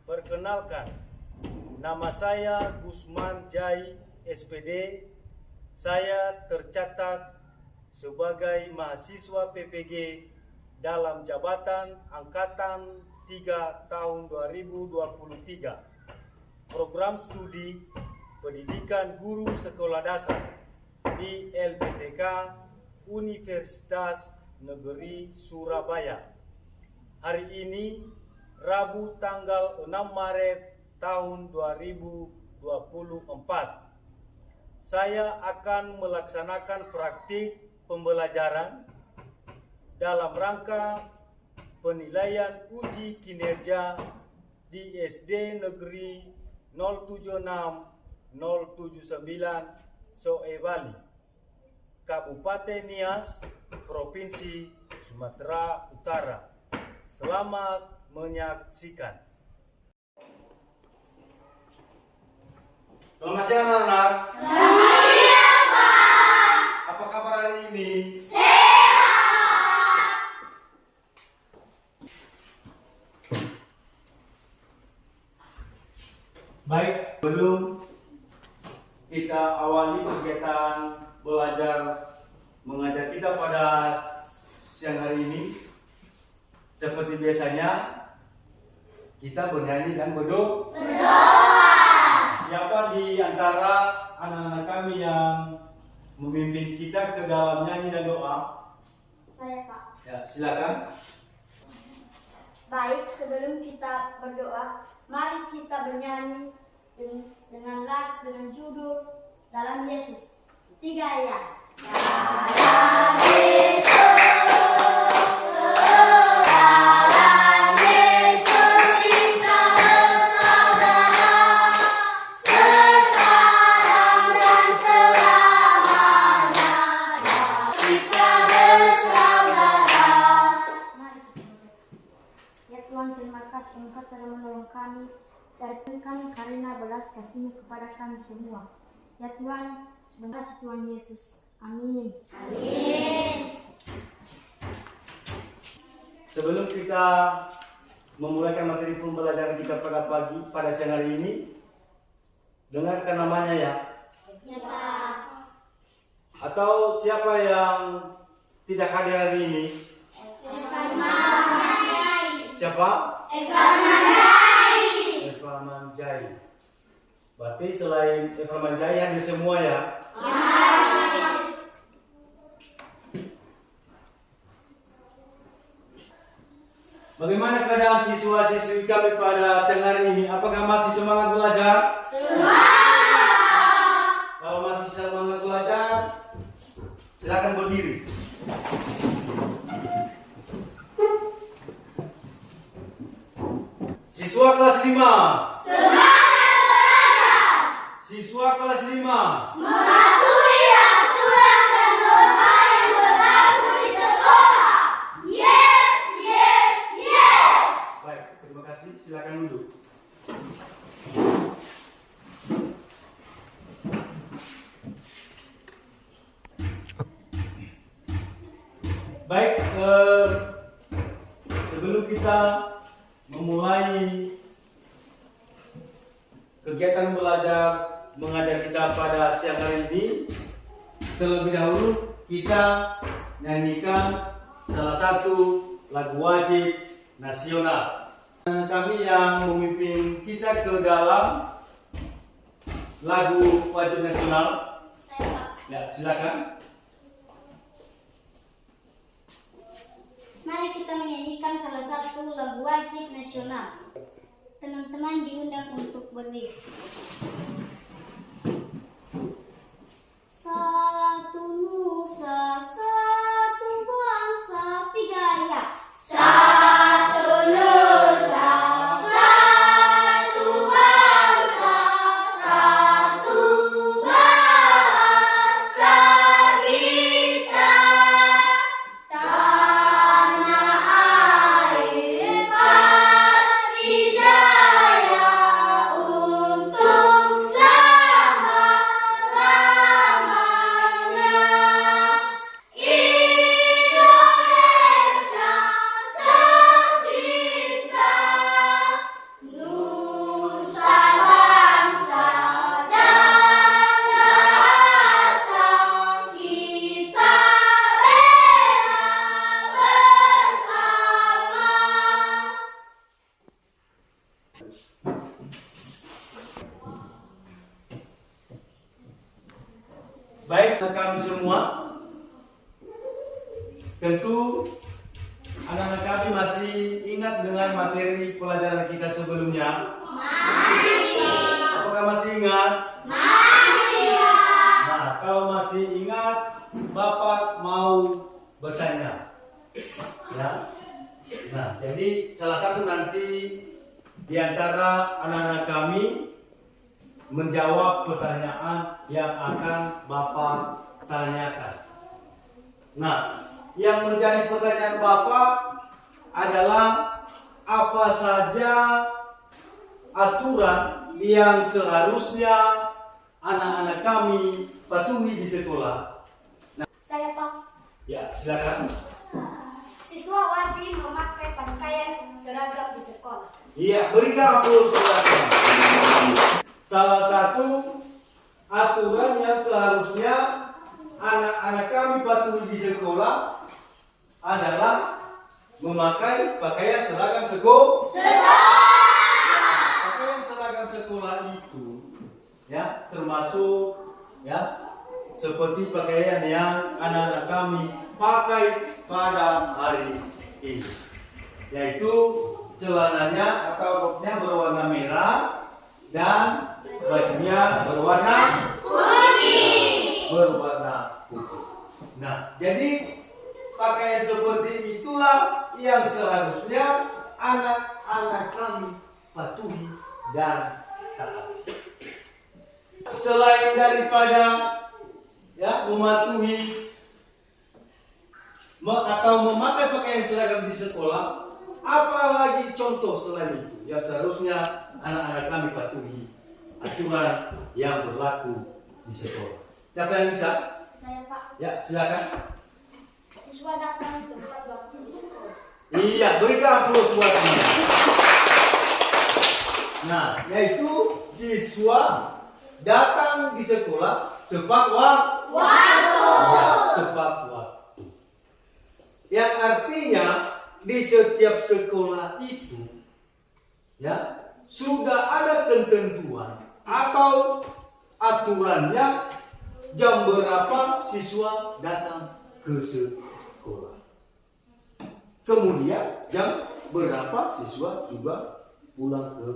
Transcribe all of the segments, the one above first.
Perkenalkan, nama saya Gusman Jai, SPD. Saya tercatat sebagai mahasiswa PPG dalam jabatan Angkatan 3 tahun 2023. Program studi Pendidikan Guru Sekolah Dasar di LPTK Universitas Negeri Surabaya. Hari ini Rabu tanggal 6 Maret tahun 2024. Saya akan melaksanakan praktik pembelajaran dalam rangka penilaian uji kinerja di SD Negeri 076 079 Soebali, Kabupaten Nias, Provinsi Sumatera Utara. Selamat menyaksikan. Selamat siang anak-anak. Selamat siang, Pak. Apa kabar hari ini? Sehat. Baik, belum kita awali kegiatan belajar mengajar kita pada siang hari ini, seperti biasanya kita bernyanyi dan berdoa. Siapa di antara anak-anak kami yang memimpin kita ke dalam nyanyi dan doa? Saya, Pak. Ya, silakan. Baik, sebelum kita berdoa, mari kita bernyanyi dengan lagu dengan judul Dalam Yesus. 3 ya. Dalam Yesus. Engkau telah menolong kami dari kami karena belas kasih-Mu kepada kami semua. Ya Tuhan, terima kasih Tuhan Yesus. Amin. Amin. Sebelum kita memulaikan materi pembelajaran kita pada siang hari ini, dengarkan namanya ya. Ya Pak. Atau siapa yang tidak hadir hari ini? Siapa? Eva Manjai. Berarti selain Eva Manjai hadir semua ya? Bagaimana keadaan siswa-siswi kami pada siang hari ini? Apakah masih semangat belajar? Semangat! Kalau masih semangat belajar, silakan berdiri. Siswa kelas 5. Semangat belajar. Siswa kelas 5. Mematuhi aturan dan norma yang berlaku di sekolah. Yes, yes, yes. Baik, terima kasih. Silakan duduk. Baik, sebelum kita memulai kegiatan belajar mengajar kita pada siang hari ini, terlebih dahulu kita nyanyikan salah satu lagu wajib nasional. Kami yang memimpin kita ke dalam lagu wajib nasional. Saya, Pak. Ya, silakan. Mari kita menyanyikan salah satu lagu wajib nasional. Teman-teman diundang untuk berdiri. Satu nusa, satu bangsa, 3 ya. Satu nusa, satu bangsa, satu bahasa kita. Tanah air pasti jaya untuk selama-lamanya. Baik, kami semua, tentu anak-anak kami masih ingat dengan materi pelajaran kita sebelumnya? Apakah masih ingat? Nah, kalau masih ingat, Bapak mau bertanya. Ya. Nah, jadi salah satu nanti di antara anak-anak kami menjawab pertanyaan yang akan Bapak tanyakan. Nah, yang menjadi pertanyaan Bapak adalah apa saja aturan yang seharusnya anak-anak kami patuhi di sekolah. Nah, Saya Pak. ya, silakan. Siswa wajib memakai pakaian seragam di sekolah. Iya, berikan aplaus saudara. Salah satu aturan yang seharusnya anak-anak kami patuhi di sekolah adalah memakai pakaian seragam sekolah. Pakaian seragam sekolah itu ya termasuk ya seperti pakaian yang anak-anak kami pakai pada hari ini, yaitu celananya atau roknya berwarna merah dan bajunya berwarna putih. Nah, jadi pakaian seperti itulah yang seharusnya anak-anak kami patuhi dan taati. Selain daripada ya mematuhi atau memakai pakaian seragam di sekolah, apalagi contoh selain itu yang seharusnya anak-anak kami patuhi aturan yang berlaku di sekolah. Siapa yang bisa? Saya Pak. Ya, silakan. Siswa datang tepat waktu di sekolah. Iya, berikan aplaus buat dia. Nah, yaitu siswa datang di sekolah tepat waktu. Ya, tepat waktu. Yang artinya di setiap sekolah itu ya sudah ada ketentuan atau aturannya jam berapa siswa datang ke sekolah. Kemudian jam berapa siswa juga pulang ke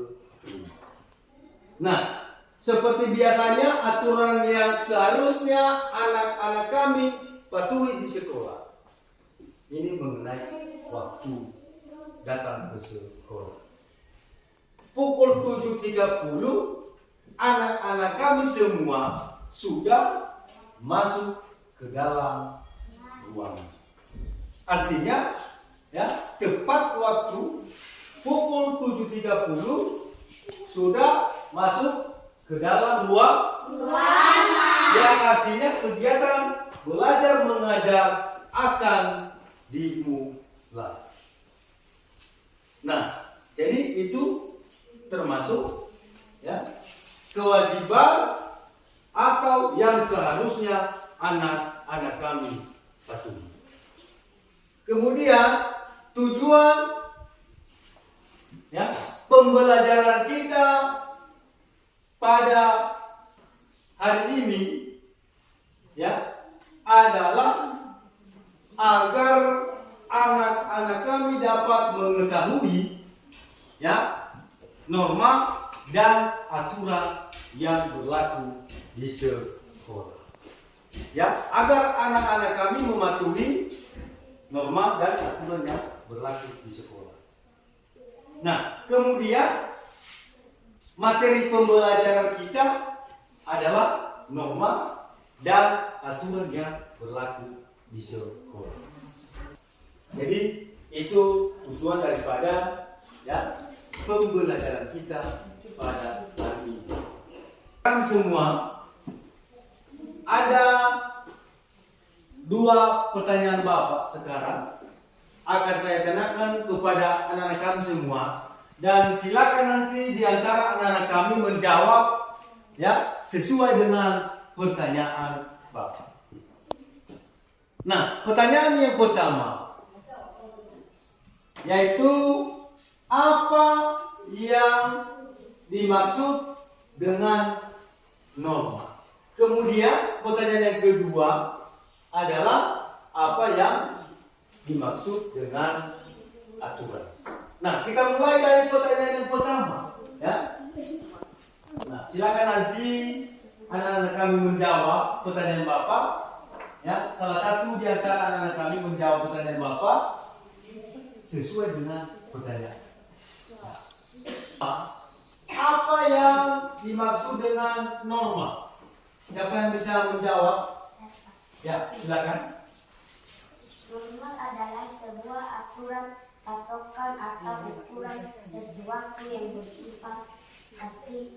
rumah. Nah, seperti biasanya aturan yang seharusnya anak-anak kami patuhi di sekolah ini mengenai waktu datang ke sekolah. Pukul 7.30 anak-anak kami semua sudah masuk ke dalam ruangan. Artinya ya tepat waktu pukul 7.30 sudah masuk ke dalam ruangan. Yang artinya kegiatan belajar mengajar akan dimulai. Nah, jadi itu termasuk ya kewajiban atau yang seharusnya anak-anak kami patuhi. Kemudian tujuan ya pembelajaran kita pada hari ini ya adalah agar anak-anak kami dapat mengetahui ya norma dan aturan yang berlaku di sekolah. Ya, agar anak-anak kami mematuhi norma dan aturan yang berlaku di sekolah. Nah, kemudian materi pembelajaran kita adalah norma dan aturan yang berlaku di sekolah. Jadi itu tujuan daripada ya pembelajaran kita pada hari ini. Kami semua ada dua pertanyaan Bapak sekarang akan saya tanyakan kepada anak-anak kami semua, dan silakan nanti di antara anak-anak kami menjawab ya sesuai dengan pertanyaan Bapak. Nah, pertanyaan yang pertama yaitu apa yang dimaksud dengan norma. Kemudian pertanyaan yang kedua adalah apa yang dimaksud dengan aturan. Nah, kita mulai dari pertanyaan yang pertama, ya. Nah, silakan nanti anak-anak kami menjawab pertanyaan Bapak, ya. Salah satu di antara anak-anak kami menjawab pertanyaan Bapak sesuai dengan pertanyaan. Nah, apa yang dimaksud dengan norma? Siapa yang bisa menjawab? Ya, silakan. Norma adalah sebuah aturan, patokan atau ukuran sesuatu yang bersifat pasti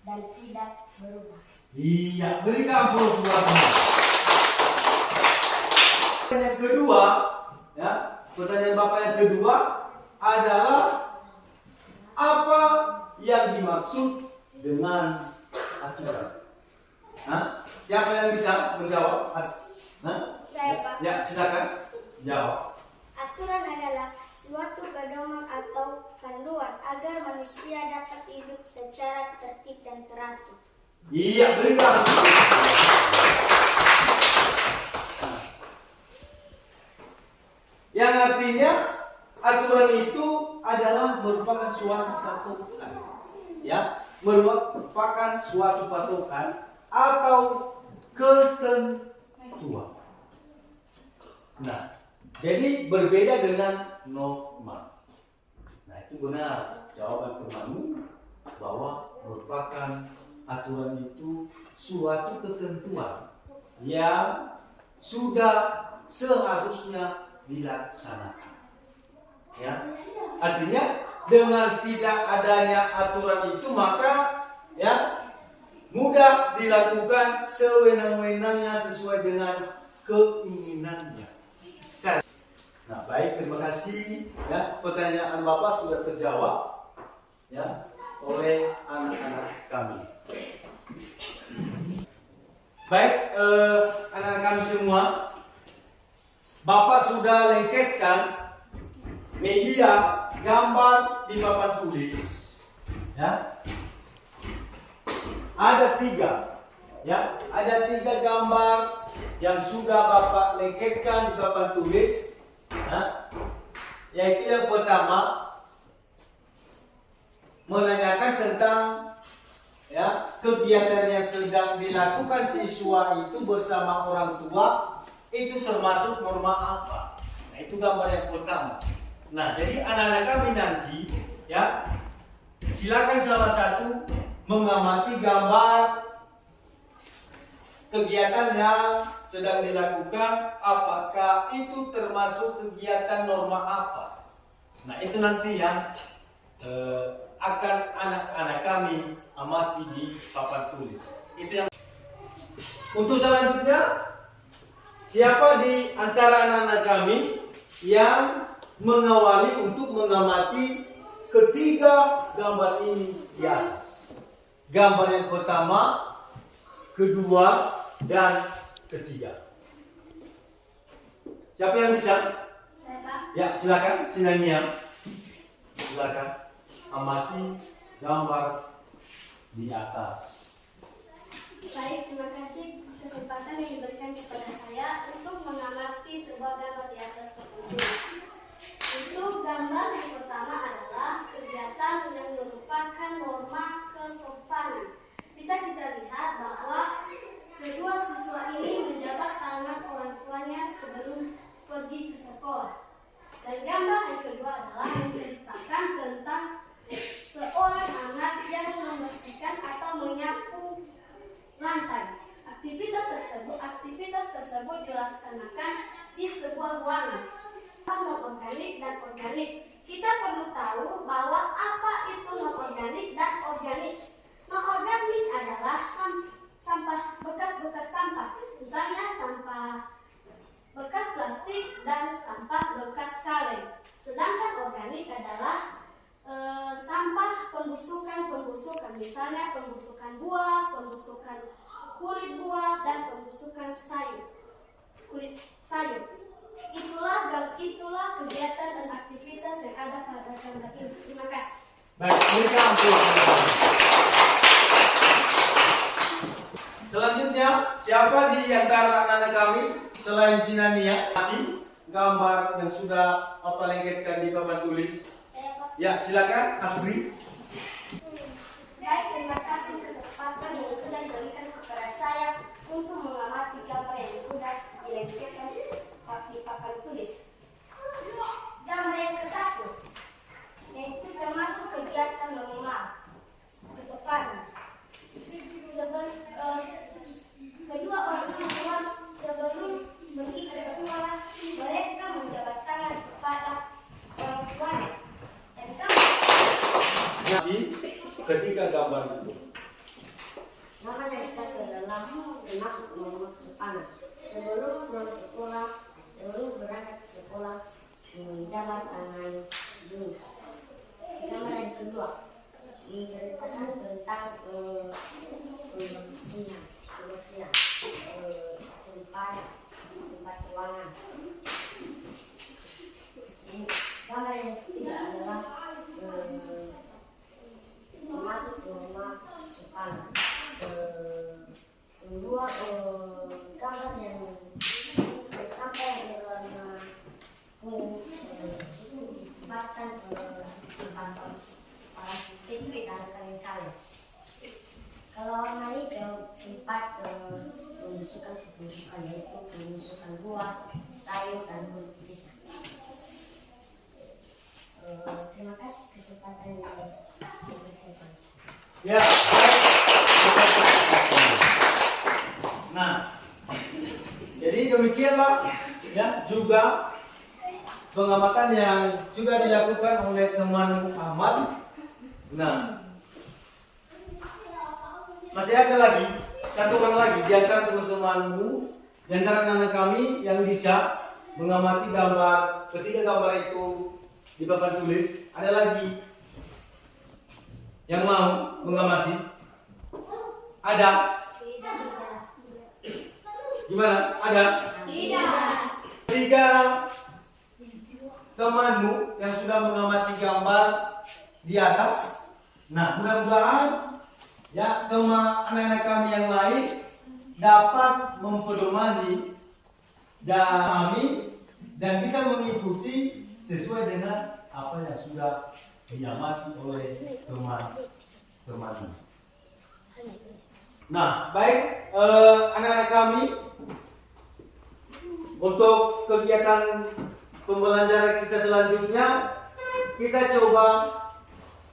dan tidak berubah. Iya, berikan aplaus buat Bapak. Yang kedua, ya, pertanyaan Bapak yang kedua adalah apa yang dimaksud dengan aturan? Hah? Siapa yang bisa menjawab? Saya, Pak. Ya, silakan jawab. Aturan adalah suatu pedoman atau panduan agar manusia dapat hidup secara tertib dan teratur. Iya, berikan. Yang artinya aturan itu adalah merupakan suatu patokan, ya, merupakan suatu patokan atau ketentuan. Nah, jadi berbeda dengan norma. Nah, itu benar jawaban temanmu bahwa merupakan aturan itu suatu ketentuan yang sudah seharusnya dilaksanakan. Ya, artinya dengan tidak adanya aturan itu maka ya mudah dilakukan sewenang-wenangnya sesuai dengan keinginannya. Nah, baik, terima kasih. Ya, pertanyaan Bapak sudah terjawab ya oleh anak-anak kami. Baik, anak-anak kami semua, Bapak sudah lengketkan media gambar di papan tulis. Ya, ada 3, ya, ada 3 gambar yang sudah Bapak lengketkan di papan tulis. Ya, yaitu yang pertama menanyakan tentang ya kegiatan yang sedang dilakukan siswa itu bersama orang tua itu termasuk norma apa? Nah, itu gambar yang pertama. Nah, jadi anak-anak kami nanti ya silakan salah satu mengamati gambar kegiatan yang sedang dilakukan, apakah itu termasuk kegiatan norma apa? Nah, itu nanti yang akan anak-anak kami amati di papan tulis. Itu yang. Untuk selanjutnya, siapa di antara anak-anak kami yang mengawali untuk mengamati ketiga gambar ini di atas? Gambar yang pertama, kedua, dan ketiga. Siapa yang bisa? Saya, Pak. Ya, silakan, Sinania. Silakan amati gambar di atas. Baik, terima kasih kesempatan yang diberikan kepada saya untuk mengamati sebuah gambar di atas tersebut. Untuk gambar yang pertama adalah kegiatan yang merupakan norma kesopanan. Bisa kita lihat bahwa kedua siswa ini menjabat tangan orang tuanya sebelum pergi ke sekolah. Dan gambar yang kedua adalah menceritakan tentang seorang anak yang membersihkan atau menyapu lantai. Aktivitas tersebut dilaksanakan di sebuah ruangan. Non-organik dan organik. Kita perlu tahu bahwa apa itu non-organik dan organik. Non-organik adalah sampah bekas sampah, misalnya sampah bekas plastik dan sampah bekas kaleng. Sedangkan organik adalah sampah pembusukan, misalnya pembusukan buah, pembusukan kulit buah, dan pembusukan kulit sayur. Itulah kegiatan dan aktivitas yang ada pada gambar ini. Terima kasih. Baik, mereka ambil. Selanjutnya, siapa di antara anak-anak kami selain Sinania mati gambar yang sudah Papa lengketkan di papan tulis? Ya, silakan Asri. Baik, terima kasih kesempatan yang sudah diberikan kepada saya untuk mengamati gambar yang sudah dilengketkan di papan tulis. Gambar yang ke-1 yaitu termasuk kegiatan normal kesopanan. Kedua orang siswa sebelum pergi ke sekolah mereka menjabat tangan kepada orang tuanya dan Jadi, ketika gambar itu, Nama yang satu adalah termasuk norma kesopanan. Sebelum pulang sekolah, sebelum berangkat ke sekolah, menjabat tangan dulu. Gambar yang kedua menceritakan tentang kebersihan tempat ruangan. Gambar yang ketiga adalah termasuk norma kesopanan. Kedua gambar yang sampai dalam dikibarkan tempat para titik dan kaleng-kaleng. Kalau warna hijau tempat pengusukan yaitu pengusukan buah, sayur dan pisang. Terima kasih kesempatan yang diberikan saya. ya, baik. Nah, jadi demikianlah ya juga pengamatan yang sudah dilakukan oleh teman Ahmad. Nah, masih ada lagi satu orang lagi di antara teman-temanmu, di antara anak kami yang bisa mengamati gambar. Ketika gambar itu di papan tulis, ada lagi yang mau mengamati? Ada? Gimana? Ada? Tiga temanmu yang sudah mengamati gambar di atas. Nah, mudah-mudahan ya teman anak-anak kami yang lain dapat mempedomani kami dan bisa mengikuti sesuai dengan apa yang sudah diamati oleh teman-teman. Nah, baik anak-anak kami, untuk kegiatan pembelajaran kita selanjutnya kita coba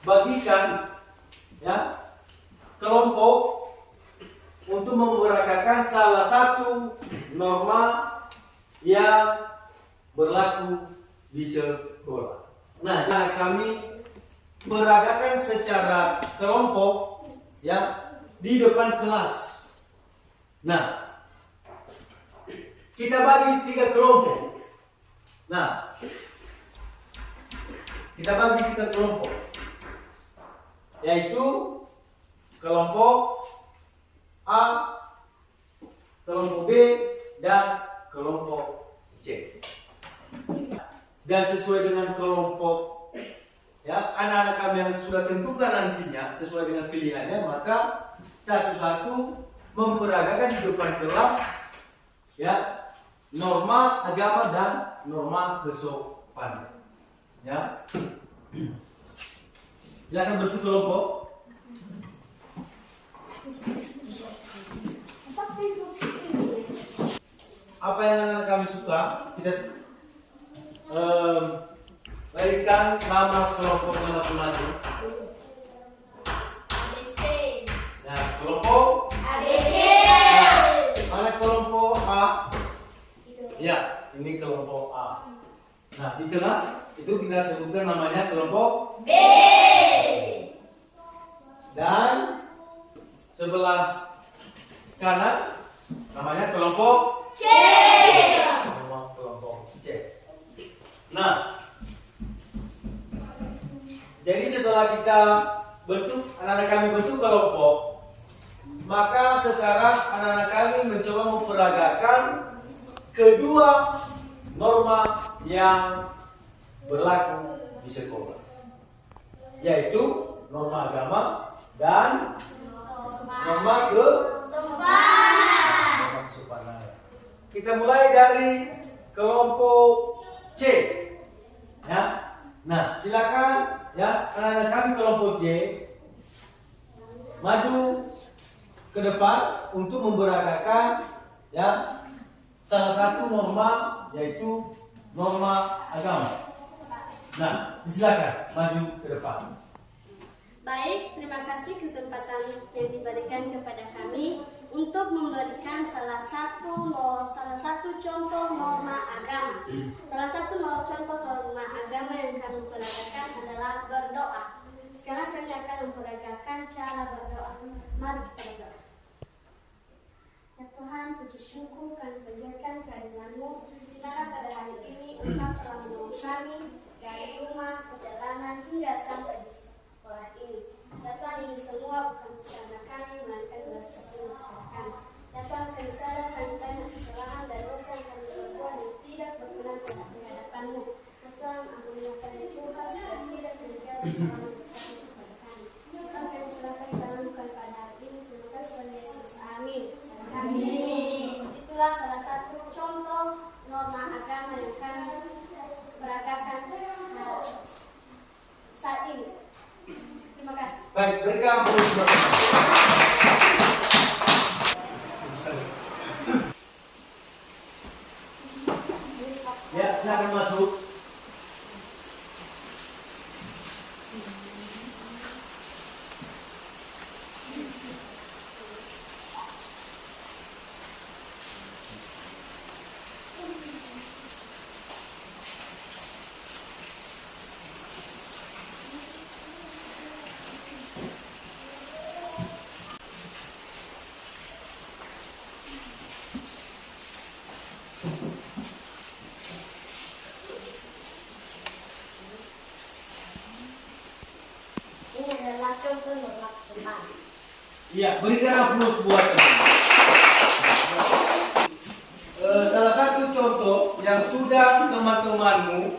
bagikan ya kelompok untuk memeragakan salah satu norma yang berlaku di sekolah. Nah, jangan kami meragakan secara kelompok ya di depan kelas. Nah, kita bagi 3 kelompok. Nah, kita bagi 3 kelompok, yaitu kelompok A, kelompok B, dan kelompok C. Dan sesuai dengan kelompok ya anak-anak kami yang sudah tentukan nantinya sesuai dengan pilihannya, maka satu-satu memperagakan di depan kelas ya norma agama dan norma kesopanan. Ya, silakan bentuk kelompok. Apa yang anak kami suka, kita berikan nama kelompoknya masing-masing. Nah, kelompok ABC. mana kelompok A? Ya, ini kelompok A. Nah, di tengah itu kita sebutkan namanya kelompok B. dan sebelah kanan namanya kelompok C. Nama kelompok C. Nah, jadi setelah kita bentuk, anak-anak kami bentuk kelompok, maka sekarang anak-anak kami mencoba memperagakan kedua norma yang berlaku di sekolah. yaitu norma agama dan norma kesopanan. Kita mulai dari kelompok C. Ya. Nah, silakan ya anak-anak kami kelompok C maju ke depan untuk memberagakan ya salah satu norma yaitu norma agama. Nah, silakan maju ke depan. Baik, terima kasih kesempatan yang diberikan kepada kami untuk memberikan salah satu contoh norma agama. Salah satu contoh norma agama yang kami peragakan adalah berdoa. Sekarang kami akan memperagakan cara berdoa. Mari kita berdoa. Ya Tuhan, puji syukur kami panjatkan kehadiran-Mu di mana pada hari ini Engkau telah menolong kami dari rumah, perjalanan hingga sampai di sekolah ini. Ya Tuhan, ini semua bukan karena kami, melainkan belas kasih-Mu kepada kami. Ya Tuhan, kami sadar kami banyak kesalahan dan dosa yang kami perbuat yang tidak berkenan di hadapan-Mu. Ya Tuhan, ampunilah kami Tuhan, supaya tidak terjadi kesalahan kepada kami. Tuhan, kami serahkan dalam pada hari ini. Terima kasih Tuhan Yesus. Amin. Amin. Itulah salah satu contoh norma agama yang kami peragakan saat ini. Terima kasih. Baik, berikan aplaus buat mereka. Ya, silakan masuk. Ini adalah contoh norma kesopanan. Iya, berikan aplaus buat mereka. Salah satu contoh yang sudah teman-temanmu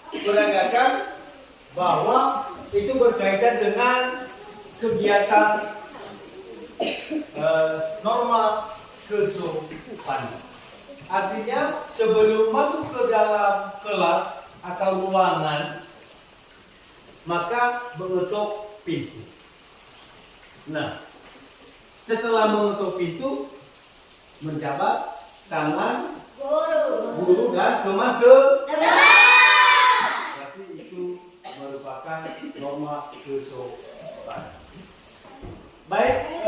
peragakan bahwa itu berkaitan dengan kegiatan norma kesopanan. Artinya sebelum masuk ke dalam kelas atau ruangan maka mengetuk pintu. Nah, setelah mengetuk pintu menjabat tangan guru dan teman berarti itu merupakan norma kesopanan. Baik,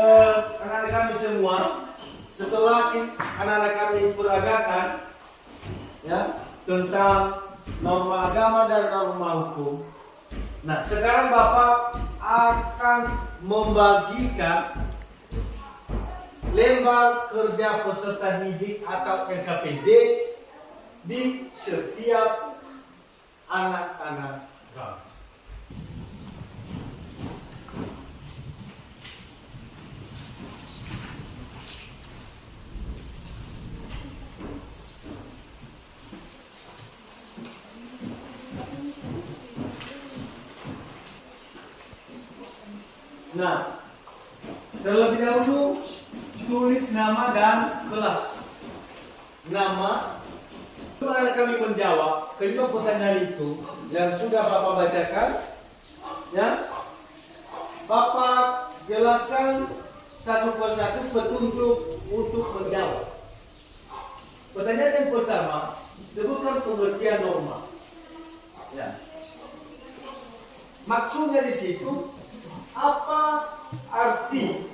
anak-anak kami semua, setelah anak-anak kami peragakan ya tentang norma agama dan norma hukum. Nah, sekarang Bapak akan membagikan lembar kerja peserta didik atau LKPD di setiap anak-anak kami. Nah, terlebih dahulu tulis nama dan kelas. Nama, anak kami menjawab kelima pertanyaan itu yang sudah Bapak bacakan. Ya, Bapak jelaskan satu persatu petunjuk untuk menjawab. Pertanyaan yang pertama, sebutkan pengertian norma. Ya. Maksudnya di situ apa arti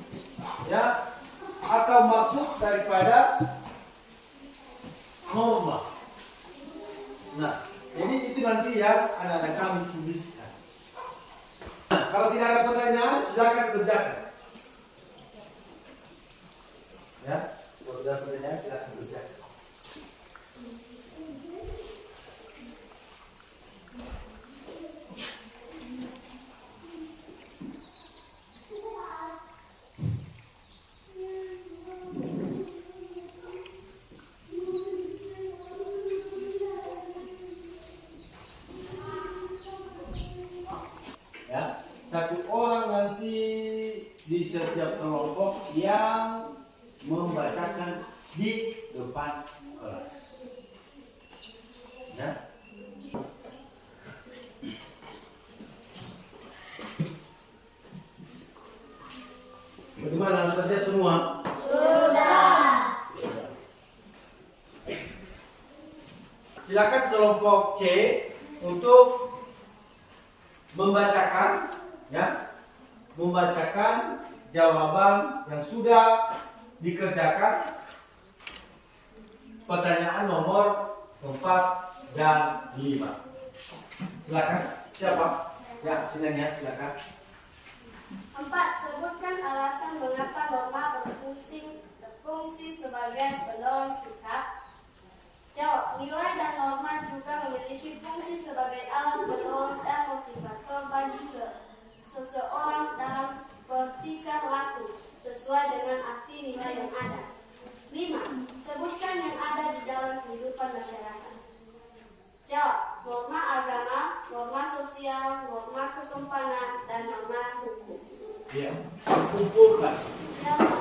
ya atau maksud daripada norma. Nah, jadi itu nanti yang anak-anak kami tuliskan. Nah, kalau tidak ada pertanyaan, silakan kerjakan. Ya, kalau tidak ada pertanyaan, silakan kerjakan. Ya. nanti di setiap kelompok yang membacakan di depan kelas. Ya. Bagaimana? Sudah siap semua? Silakan kelompok C untuk membacakan, ya, membacakan jawaban yang sudah dikerjakan pertanyaan nomor 4 dan 5. Silakan. Siapa? Ya, sinanya silakan. 4. Sebutkan alasan mengapa norma berfungsi sebagai pendorong sikap. Jawab. Nilai dan norma juga memiliki fungsi sebagai alat pendorong dan motivator bagi seseorang dalam bertingkah laku sesuai dengan arti nilai yang ada. 5. Sebutkan yang ada di dalam kehidupan masyarakat. Jawab. Norma agama, norma sosial, norma kesopanan, dan norma hukum. Ya, kumpulkan. Jawab.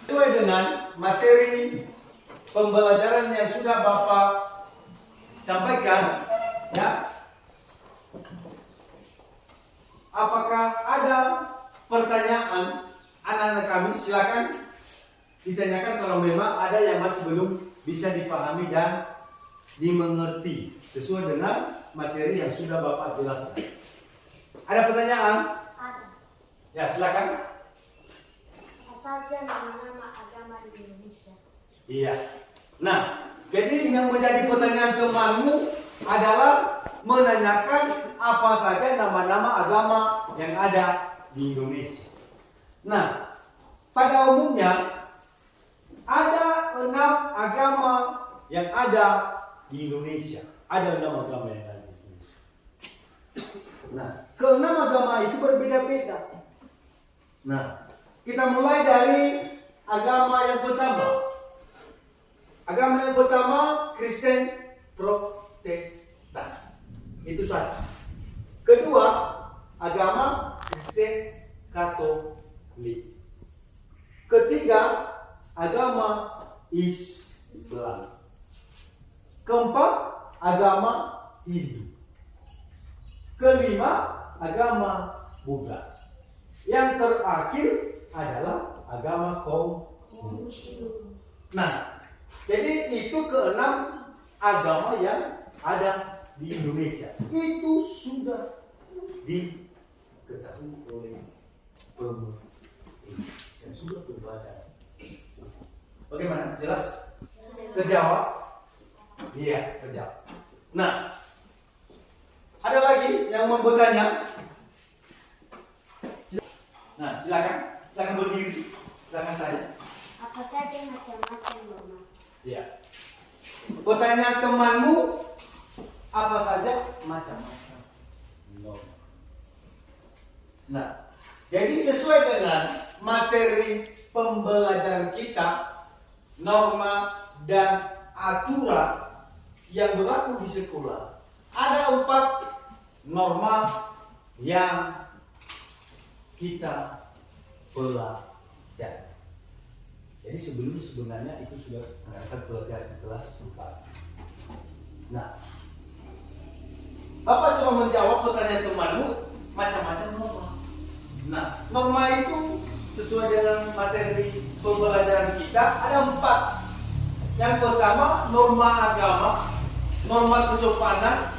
Sesuai dengan materi pembelajaran yang sudah Bapak sampaikan, ya. Apakah ada pertanyaan anak-anak kami? Silakan ditanyakan kalau memang ada yang masih belum bisa dipahami dan dimengerti sesuai dengan materi yang sudah Bapak jelaskan. Ada pertanyaan? Ada. Ya, silakan. Apa saja nama-nama agama di Indonesia? Iya. Nah, jadi yang menjadi pertanyaan temanmu adalah menanyakan apa saja nama-nama agama yang ada di Indonesia. Nah, pada umumnya ada 6 agama yang ada di Indonesia. Ada 6 agama yang ada di Indonesia. Nah, ke-6 agama itu berbeda-beda. Nah, kita mulai dari agama yang pertama. Agama yang pertama Kristen Protestan. Itu satu. Kedua, agama Kristen Katolik. Ketiga, agama Islam. Keempat, agama Hindu. Kelima, agama Buddha. Yang terakhir adalah agama Konghucu. Nah, jadi itu ke-6 agama yang ada di Indonesia. Itu sudah diketahui oleh pemerintah dan sudah berbadan. Bagaimana? Jelas? Terjawab? Iya, terjawab. Nah, ada lagi yang mau bertanya? Nah, silakan berdiri, silakan tanya. Apa saja macam-macam norma? Ya. Pertanyaan temanmu, apa saja macam-macam norma. Nah, jadi sesuai dengan materi pembelajaran kita, norma dan aturan yang berlaku di sekolah, ada 4 norma yang kita pelajari. Jadi sebenarnya itu sudah akan belajar di kelas 4. Nah, Bapak cuma menjawab pertanyaan temanmu macam-macam norma. Nah, norma itu sesuai dengan materi pembelajaran kita ada 4. Yang pertama norma agama, norma kesopanan,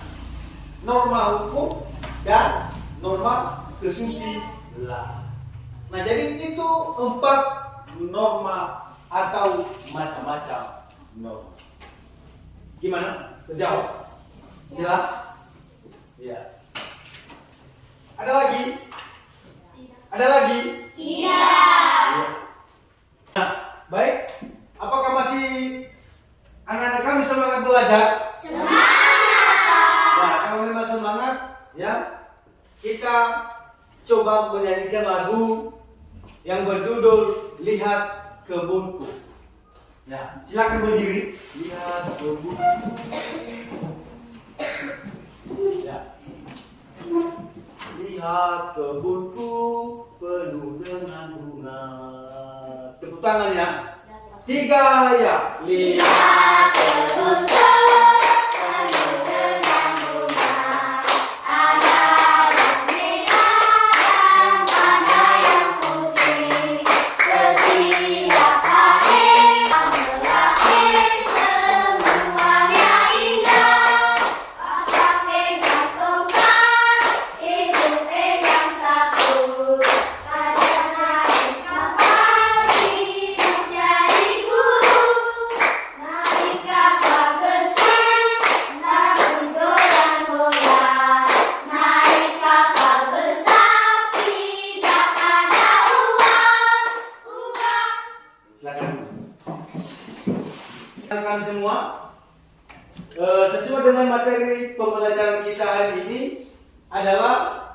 norma hukum, dan norma kesusilaan. Nah, jadi itu 4 norma atau macam-macam norma. Gimana? Terjawab? Jelas? Ya. Ada lagi? Ada lagi? Iya. Nah, baik. Apakah masih anak-anak kami semangat belajar? Semangat. Ya, kalau memang semangat, ya kita coba menyanyikan lagu yang berjudul Lihat Kebunku. Ya, silakan berdiri. Lihat kebunku. Ya. Lihat kebunku penuh dengan bunga. Tepuk tangan ya. 3 ya. Lihat kebunku. Kami semua sesuai dengan materi pembelajaran kita hari ini adalah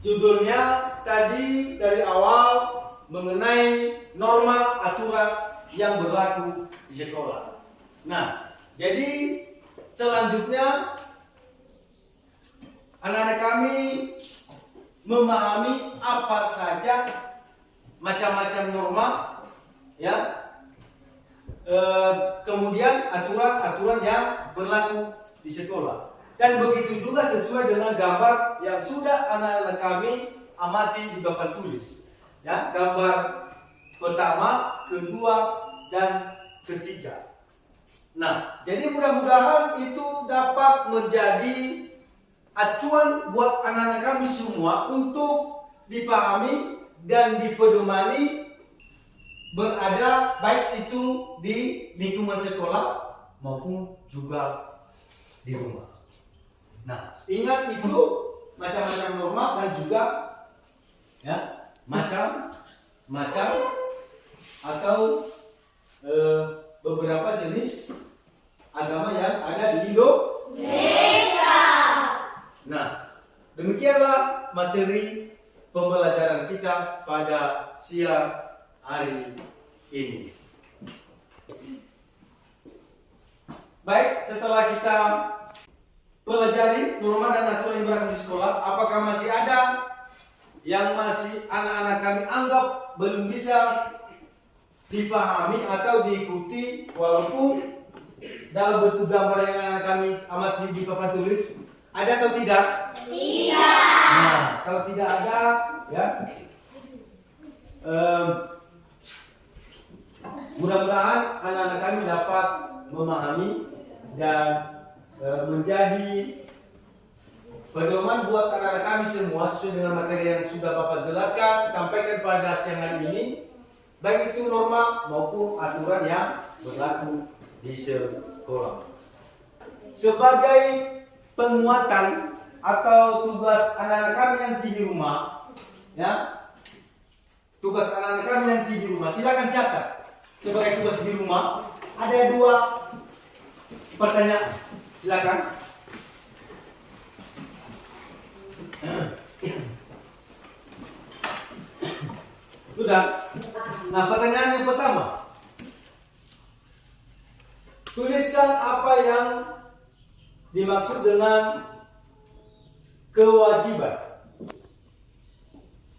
judulnya tadi dari awal mengenai norma aturan yang berlaku di sekolah. Nah, jadi selanjutnya anak-anak kami memahami apa saja macam-macam norma, ya. Kemudian aturan-aturan yang berlaku di sekolah, dan begitu juga sesuai dengan gambar yang sudah anak-anak kami amati di papan tulis, ya, gambar pertama, kedua, dan ketiga. Nah, jadi mudah-mudahan itu dapat menjadi acuan buat anak-anak kami semua untuk dipahami dan dipedomani berada baik itu di lingkungan sekolah maupun juga di rumah. Nah, ingat itu macam-macam norma dan juga ya macam-macam atau beberapa jenis agama yang ada di Indonesia. Nah, demikianlah materi pembelajaran kita pada siang hari ini. Baik, setelah kita pelajari norma dan aturan yang berlaku di sekolah, apakah masih ada yang masih anak-anak kami anggap belum bisa dipahami atau diikuti walaupun dalam bentuk gambar yang anak kami amati di papan tulis? Ada atau tidak? Tidak. Nah, kalau tidak ada, ya, mudah-mudahan anak-anak kami dapat memahami dan menjadi pedoman buat anak-anak kami semua sesuai dengan materi yang sudah Bapak jelaskan, sampaikan pada siang hari ini, baik itu norma maupun aturan yang berlaku di sekolah. Sebagai penguatan atau tugas anak-anak kami nanti di rumah, ya, tugas anak-anak kami nanti di rumah, silakan catat. Sebagai tugas di rumah ada 2 pertanyaan, silakan. Sudah. Nah, pertanyaan yang pertama, tuliskan apa yang dimaksud dengan kewajiban.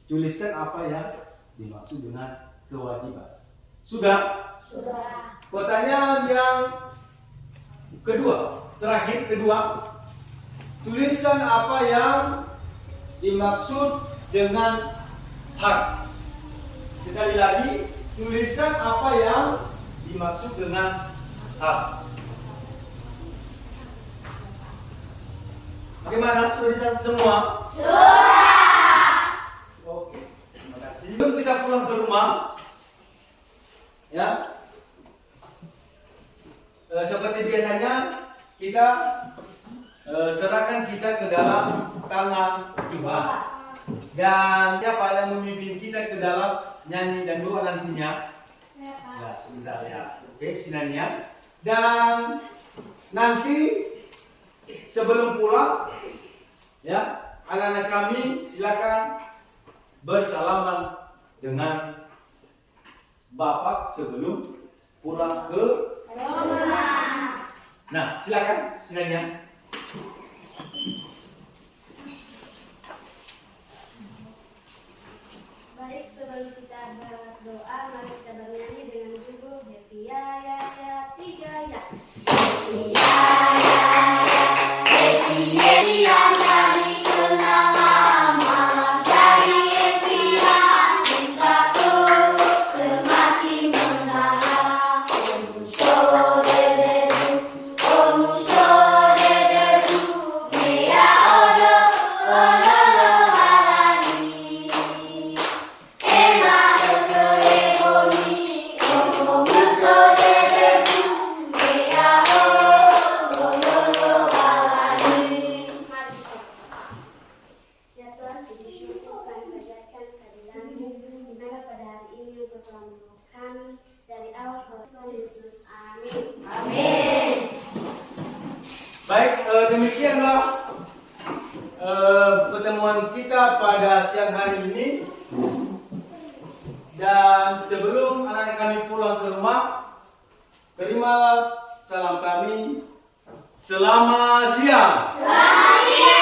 Tuliskan apa yang dimaksud dengan kewajiban. Sudah? Sudah. Pertanyaan yang kedua, terakhir kedua, tuliskan apa yang dimaksud dengan hak. Sekali lagi, tuliskan apa yang dimaksud dengan hak. Bagaimana? Sudah dicatat semua? Sudah. Oke, terima kasih. Sebelum kita pulang ke rumah, ya, seperti biasanya kita serahkan kita ke dalam tangan Tuhan, dan siapa yang memimpin kita ke dalam nyanyi dan doa nantinya? Ya, sebentar ya. Oke, Sinania. Dan nanti sebelum pulang Ya, anak-anak kami silakan bersalaman dengan Bapak sebelum pulang ke rumah. Nah, silakan semuanya. Baik, sebelum kita berdoa, mari kita bernyanyi dengan judul Happy Ya Ya Ya Tiga Ya. Happy Ya Ya Ya, Happy Happy yang kami kenal lama. Dari happy ya cinta semakin mendalam. Omusho dederu, mea odo ololo halani. Ema eko egoni, omusho dederu, mea odo ololo halani. Ya Tuhan, puji syukur kami panjatkan kehadiran-Mu di mana pada hari ini Engkau telah menolong kami dari awal ke Tuhan Yesus. Amin. Baik, demikianlah pertemuan kita pada siang hari ini. Dan sebelum anak-anak kami pulang ke rumah, terimalah salam kami. Selamat siang. Selamat siang.